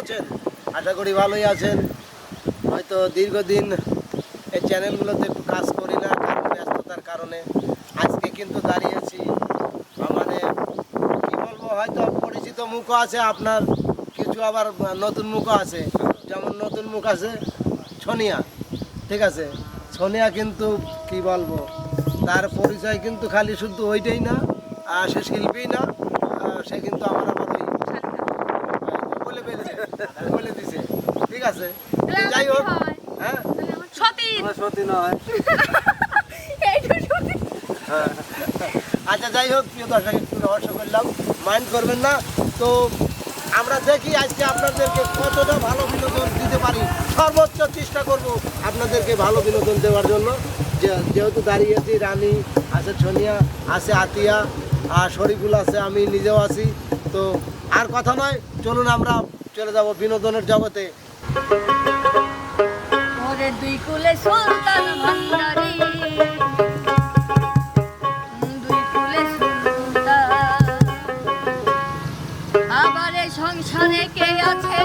আছেন? আশা করি ভালোই আছেন। হয়তো দীর্ঘদিন এই চ্যানেলগুলোতে একটু কাজ করি না, কারণ ব্যস্ততার কারণে। আজকে কিন্তু দাঁড়িয়েছি মানে কি বলবো, হয়তো পরিচিত মুখও আছে আপনার, কিছু আবার নতুন মুখও আছে। যেমন নতুন মুখ আছে সোনিয়া, ঠিক আছে? সোনিয়া কিন্তু কি বলবো, তার পরিচয় কিন্তু খালি শুধু ওইটাই না, সে শিল্পী না, সে কিন্তু আমার আবার ওই বলে ফেলেছে, বলে দিছে, ঠিক আছে? যাই হোক, হ্যাঁ সতী নয়। আচ্ছা যাই হোক, প্রিয় দর্শক, একটু রহস্য করলাম, মাইন্ড করবেন না। তো আমরা দেখি আজকে আপনাদেরকে কতটা ভালো বিনোদন দিতে পারি, সর্বোচ্চ চেষ্টা করব আপনাদেরকে ভালো বিনোদন দেওয়ার জন্য। যেহেতু দাঁড়িয়েছি, রানী আছে, সোনিয়া আছে, আতিয়া আর শরীফুল আছে, আমি নিজেও আছি। তো আর কথা নয়, চলুন আমরা চলে যাব বিনোদনের জগতে। দুই কুলে সুলতান ভান্ডারী, দুই কুলে সুলতান, আবার সংসারে কে আছে